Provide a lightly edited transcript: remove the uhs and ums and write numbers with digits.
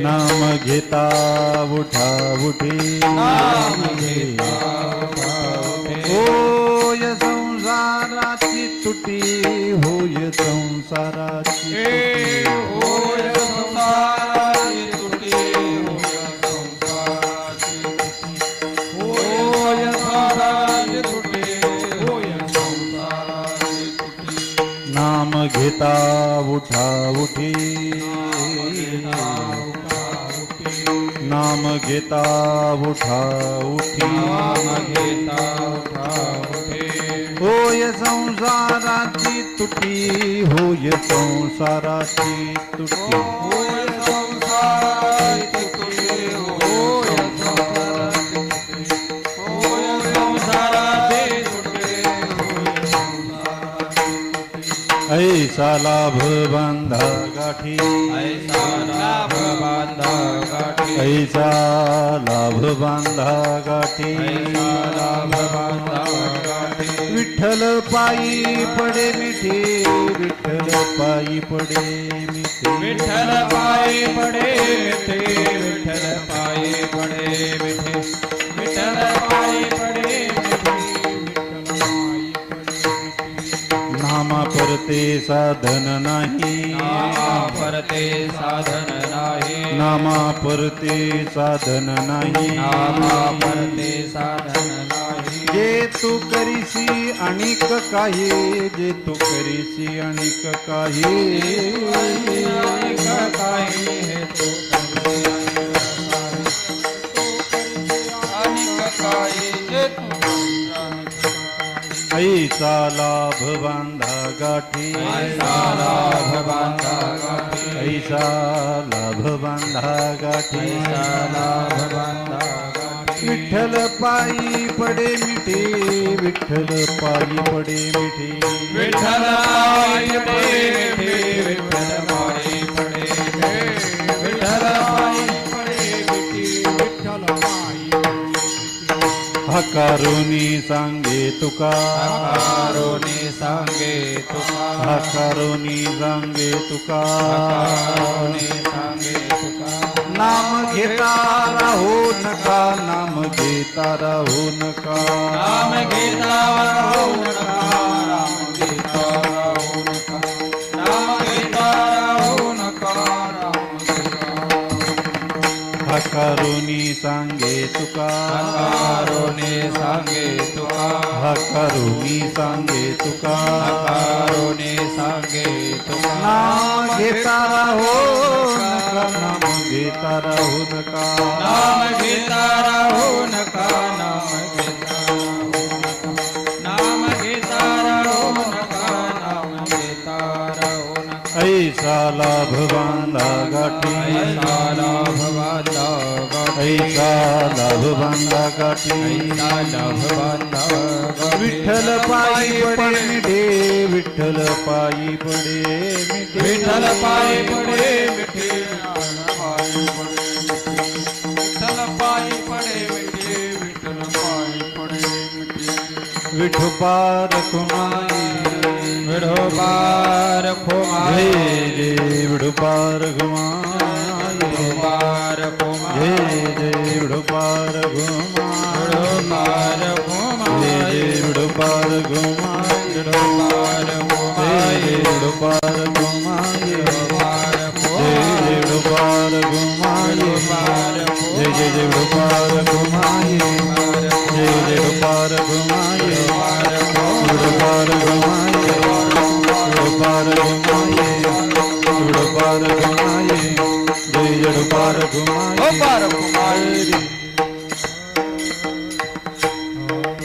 नाम घेता उठा उठे नाम घेता उठा उठे होय संसाराची तुटी होय संसाराची होय संसाराची तुटी होय संसाराची तुटी होय संसाराची तुटी नाम घेता उठा उठे नाम घेता उठा उठी नाम घेता उठा उठे होय संसाराची तुटी होय संसाराची तुटी होय संसाराची तुटी होय संसाराची तुटी होय संसाराची तुटी होय संसाराची तुटी ऐसा लाभ बांधा गाठी ऐसा लाभ बांधा गाठी ऐसा लाभ बांधा गाठी ऐसा लाभ बांधा गाठी विठ्ठल पायी पडे मिठी विठ्ठल पायी पडे मिठी विठ्ठल पायी पडे मिठे विठ्ठल पायी पडे मिठे विठ्ठल पायी पडे मिठे विठ्ठल पायी पडे नामा परते साधन नाही नामा परते साधन नाही नामा परते साधन नाही नामा परते साधन नाही जे तू करीसी अनेक काही जे तू करीसी अनेक काही अनेक काही हे तू अनेक काही जे तू ऐसा लाभ बांधा गाठी ऐसा लाभ बांधा गाठी ऐसा लाभ बांधा गाठी ऐसा लाभ बांधा गाठी विठ्ठल पायी पडे मिठी विठ्ठल पायी पडे मिठी विठ्ठल पायी पडे मिठे विठ्ठल पायी पडे मिठे विठ्ठल पायी पडे मिठी विठ्ठल पायी हकारुनी सांगे तुका हकारुनी सांगे तुका हकारुनी सांगे तुका हकारुनी सांगे तुका नाम घेता राहू नका नाम घेता राहू नका नाम घेता राहू नका नाम घेता राहू नका नाम घेता राहू नका नाम घेता हकारुनी सांगे तुका हकारुनी सांगे तुका हकारुनी सांगे तुका हकारुनी सांगे तुका नाम घेता राहू नका नाम घेता राहू नका नाम घेता राहू नका नाम घेता राहू नका नाम घेता राहू नका नाम घेता राहू नका ऐसा लाभ बांधा गाठी ऐसा लाभ बांधा गाठी ऐसा लाभ बांधा गाठी ऐसा लाभ बांधा गाठी विठ्ठल पायी पडे मिठे विठ्ठल पायी पडे मिठे विठ्ठल पायी पडे मिठे विठ्ठल पायी पडे मिठे विठ्ठल पायी पडे मिठे विठोपार कुमाई विठोबार खोमाई जय जय विठोपार घुमाई विठोबार खोमाई जय जय विठोपार घुमाई विठोबार खोमाई जय विठोपार घुमाई विठोबार खोमाई जय विठोपार घुमाई विठोबार जय विठोपार घुमाई जय जय विठोपार घुमाई जय विठोपार घुमाई विठोपार घुमाई विठोपार घुमाई विठोपार घुमाई जय विठोपार घुमाई विठोबार खोमाई